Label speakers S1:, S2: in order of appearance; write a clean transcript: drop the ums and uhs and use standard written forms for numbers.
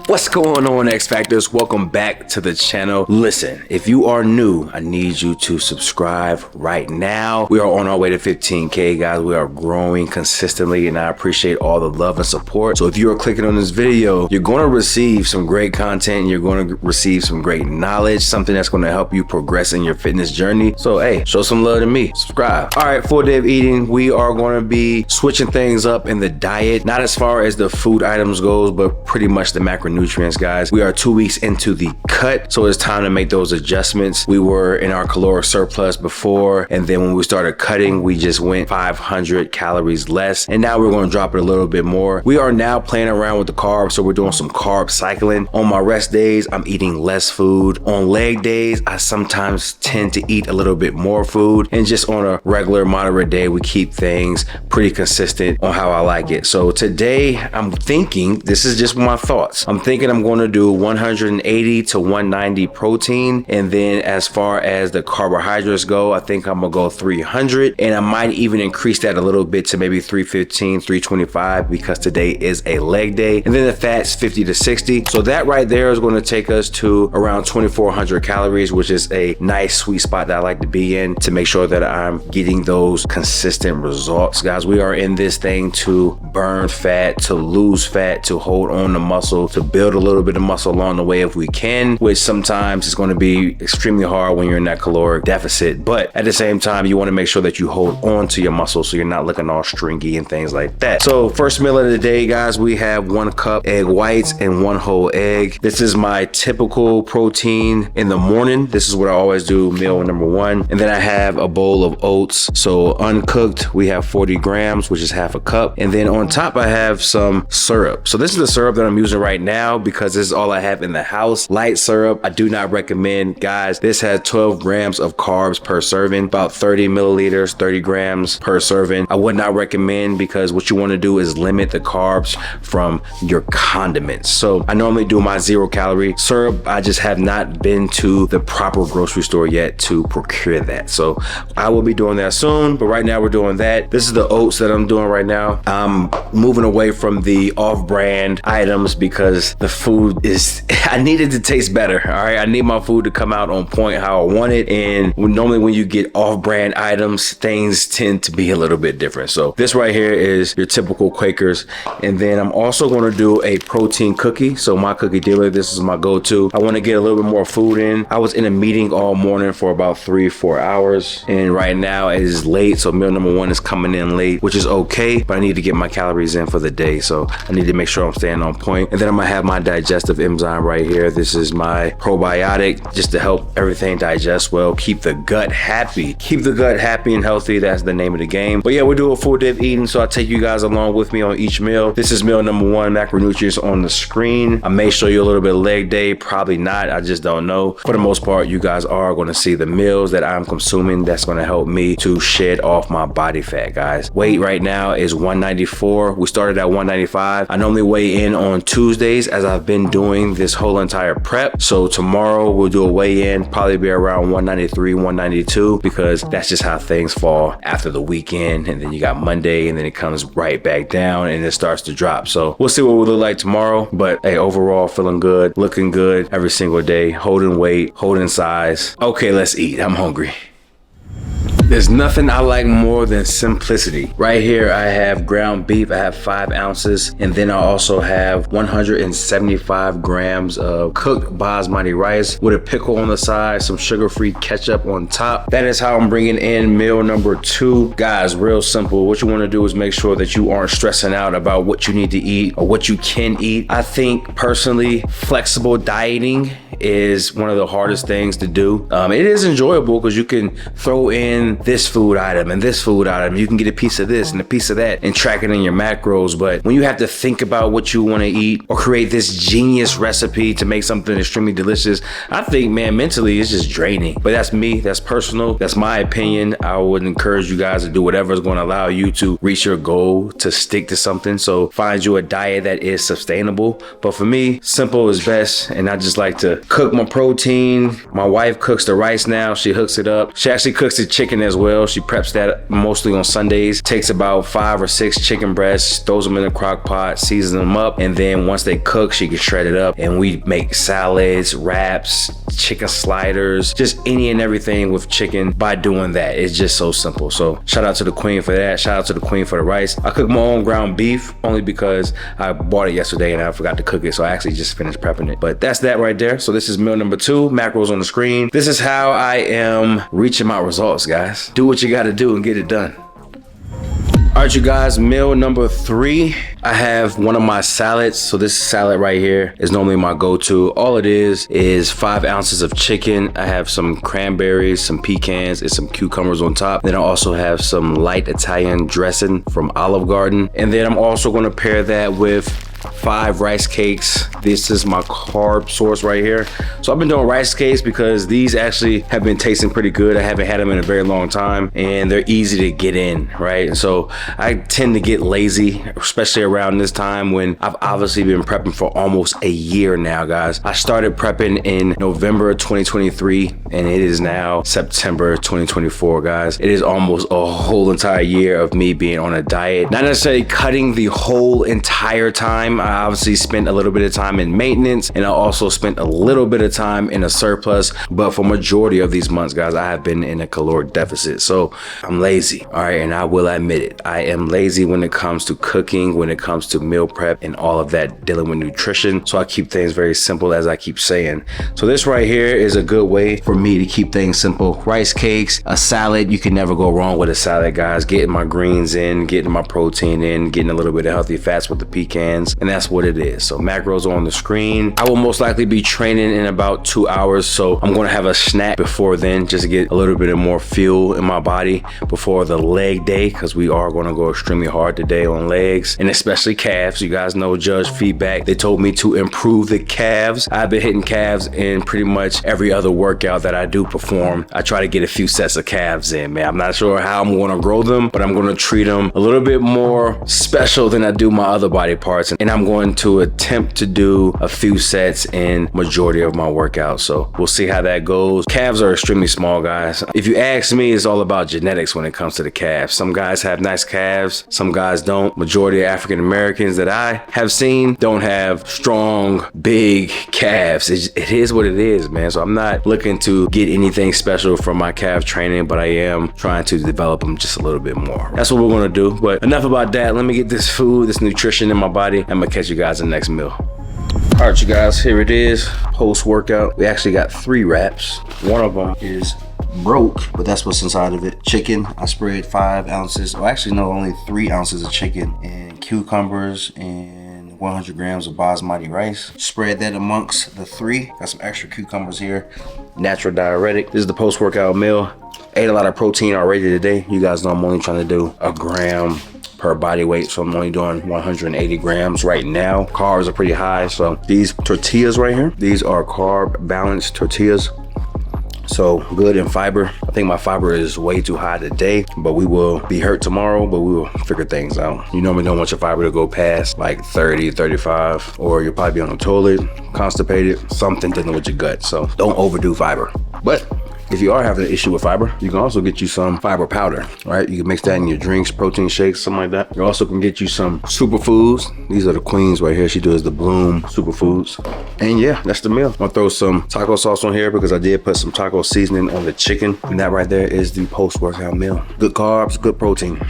S1: What's going on, X Factors? Welcome back to the channel. Listen, if you are new, I need you to subscribe right now. We are on our way to 15K, guys. We are growing consistently, and I appreciate all the love and support. So if you are clicking on this video, you're going to receive some great content. You're going to receive some great knowledge, something that's going to help you progress in your fitness journey. So hey, show some love to me. Subscribe. All right, full day of eating. We are going to be switching things up in the diet, not as far as the food items goes, but pretty much the macronutrients, guys. We are 2 weeks into the cut, so it's time to make those adjustments. We were in our caloric surplus before, and then when we started cutting, we just went 500 calories less, and now we're going to drop it a little bit more. We are now playing around with the carbs, so we're doing some carb cycling. On my rest days, I'm eating less food. On leg days, I sometimes tend to eat a little bit more food, and just on a regular moderate day, we keep things pretty consistent on how I like it. So today, I'm thinking, this is just my thoughts, I'm thinking I'm going to do 180 to 190 protein, and then as far as the carbohydrates go, I think I'm gonna go 300, and I might even increase that a little bit to maybe 315, 325, because today is a leg day. And then the fats 50 to 60. So that right there is going to take us to around 2,400 calories, which is a nice sweet spot that I like to be in to make sure that I'm getting those consistent results. Guys, we are in this thing to burn fat, to lose fat, to hold on to muscle, to build a little bit of muscle along the way if we can, which sometimes is going to be extremely hard when you're in that caloric deficit. But at the same time, you want to make sure that you hold on to your muscle so you're not looking all stringy and things like that. So first meal of the day, guys, we have 1 cup egg whites and 1 whole egg. This is my typical protein in the morning. This is what I always do, meal number 1. And then I have a bowl of oats. So uncooked, we have 40 grams, which is half a cup. And then on top, I have some syrup. So this is the syrup that I'm using right now because this is all I have in the house. Light syrup, I do not recommend, guys. This has 12 grams of carbs per serving, about 30 milliliters, 30 grams per serving. I would not recommend, because what you want to do is limit the carbs from your condiments. So I normally do my 0-calorie syrup. I just have not been to the proper grocery store yet to procure that. So I will be doing that soon, but right now we're doing that. This is the oats that I'm doing right now. I'm moving away from the off-brand items because the food is, I need it to taste better. All right, I need my food to come out on point how I want it. And normally when you get off-brand items, things tend to be a little bit different. So this right here is your typical Quakers. And then I'm also going to do a protein cookie. So my cookie dealer, this is my go-to. I want to get a little bit more food in. I was in a meeting all morning for about 3-4 hours, and right now it is late. So meal number 1 is coming in late, which is okay, but I need to get my calories in for the day. So I need to make sure I'm staying on point. And then I'm gonna have my digestive enzyme right here. This is my probiotic, just to help everything digest well, keep the gut happy. Keep the gut happy and healthy. That's the name of the game. But yeah, we'll do a full day of eating, so I'll take you guys along with me on each meal. This is meal number 1, macronutrients on the screen. I may show you a little bit of leg day, probably not. I just don't know. For the most part, you guys are going to see the meals that I'm consuming. That's going to help me to shed off my body fat, guys. Weight right now is 194. We started at 195. I normally weigh in on Tuesdays, as I've been doing this whole entire prep. So tomorrow we'll do a weigh-in, probably be around 193, 192, because that's just how things fall after the weekend. And then you got Monday, and then it comes right back down and it starts to drop. So we'll see what we look like tomorrow. But hey, overall feeling good, looking good every single day, holding weight, holding size. Okay, let's eat. I'm hungry. There's nothing I like more than simplicity. Right here, I have ground beef. I have 5 ounces. And then I also have 175 grams of cooked basmati rice with a pickle on the side, some sugar-free ketchup on top. That is how I'm bringing in meal number 2. Guys, real simple. What you want to do is make sure that you aren't stressing out about what you need to eat or what you can eat. I think personally, flexible dieting is one of the hardest things to do. It is enjoyable because you can throw in this food item and this food item. You can get a piece of this and a piece of that and track it in your macros. But when you have to think about what you want to eat or create this genius recipe to make something extremely delicious, I think, man, mentally it's just draining. But that's me, that's personal, that's my opinion. I would encourage you guys to do whatever is going to allow you to reach your goal, to stick to something. So find you a diet that is sustainable. But for me, simple is best. And I just like to cook my protein. My wife cooks the rice now. She hooks it up. She actually cooks the chicken as well. She preps that mostly on Sundays. Takes about 5 or 6 chicken breasts, throws them in a crock pot, seasons them up, and then once they cook, she can shred it up, and we make salads, wraps, chicken sliders, just any and everything with chicken by doing that. It's just so simple. So shout out to the queen for that. Shout out to the queen for the rice. I cook my own ground beef only because I bought it yesterday and I forgot to cook it, so I actually just finished prepping it. But that's that right there. So this is meal number 2, macros on the screen. This is how I am reaching my results, guys. Do what you gotta do and get it done. All right, you guys, meal number 3, I have one of my salads. So this salad right here is normally my go-to. All it is 5 ounces of chicken. I have some cranberries, some pecans, and some cucumbers on top. Then I also have some light Italian dressing from Olive Garden. And then I'm also gonna pair that with 5 rice cakes. This is my carb source right here. So I've been doing rice cakes because these actually have been tasting pretty good. I haven't had them in a very long time and they're easy to get in, right? And so I tend to get lazy, especially around this time when I've obviously been prepping for almost a year now, guys. I started prepping in November 2023 and it is now September 2024, guys. It is almost a whole entire year of me being on a diet. Not necessarily cutting the whole entire time. I obviously spent a little bit of time in maintenance and I also spent a little bit of time in a surplus, but for majority of these months, guys, I have been in a caloric deficit. So I'm lazy, all right, and I will admit it. I am lazy when it comes to cooking, when it comes to meal prep and all of that dealing with nutrition. So I keep things very simple, as I keep saying. So this right here is a good way for me to keep things simple. Rice cakes, a salad. You can never go wrong with a salad, guys. Getting my greens in, getting my protein in, getting a little bit of healthy fats with the pecans. And that's what it is. So macros on the screen. I will most likely be training in about 2 hours. So I'm going to have a snack before then just to get a little bit of more fuel in my body before the leg day, because we are going to go extremely hard today on legs and especially calves. You guys know judge feedback. They told me to improve the calves. I've been hitting calves in pretty much every other workout that I do perform. I try to get a few sets of calves in, man. I'm not sure how I'm going to grow them, but I'm going to treat them a little bit more special than I do my other body parts. And I'm going to attempt to do a few sets in majority of my workouts. So we'll see how that goes. Calves are extremely small, guys. If you ask me, it's all about genetics when it comes to the calves. Some guys have nice calves, some guys don't. Majority of African Americans that I have seen don't have strong, big calves. It is what it is, man. So I'm not looking to get anything special from my calf training, but I am trying to develop them just a little bit more. That's what we're gonna do. But enough about that. Let me get this food, this nutrition in my body. I'm gonna catch you guys in the next meal. All right, you guys, here it is, post-workout. We actually got 3 wraps. One of them is broke, but that's what's inside of it. Chicken, I sprayed 5 ounces, or actually no, only 3 ounces of chicken, and cucumbers, and 100 grams of basmati rice. Spread that amongst the 3. Got some extra cucumbers here. Natural diuretic. This is the post-workout meal. Ate a lot of protein already today. You guys know I'm only trying to do a gram per body weight, so I'm only doing 180 grams right now. Carbs are pretty high, so these tortillas right here, these are carb balanced tortillas, so good in fiber. I think my fiber is way too high today, but we will be hurt tomorrow, but we will figure things out. You normally don't want your fiber to go past like 30, 35, or you'll probably be on the toilet, constipated, something dealing with your gut. So don't overdo fiber. But if you are having an issue with fiber, you can also get you some fiber powder, right? You can mix that in your drinks, protein shakes, something like that. You also can get you some superfoods. These are the queens right here. She does the Bloom superfoods. And yeah, that's the meal. I'll throw some taco sauce on here because I did put some taco seasoning on the chicken. And that right there is the post-workout meal. Good carbs, good protein.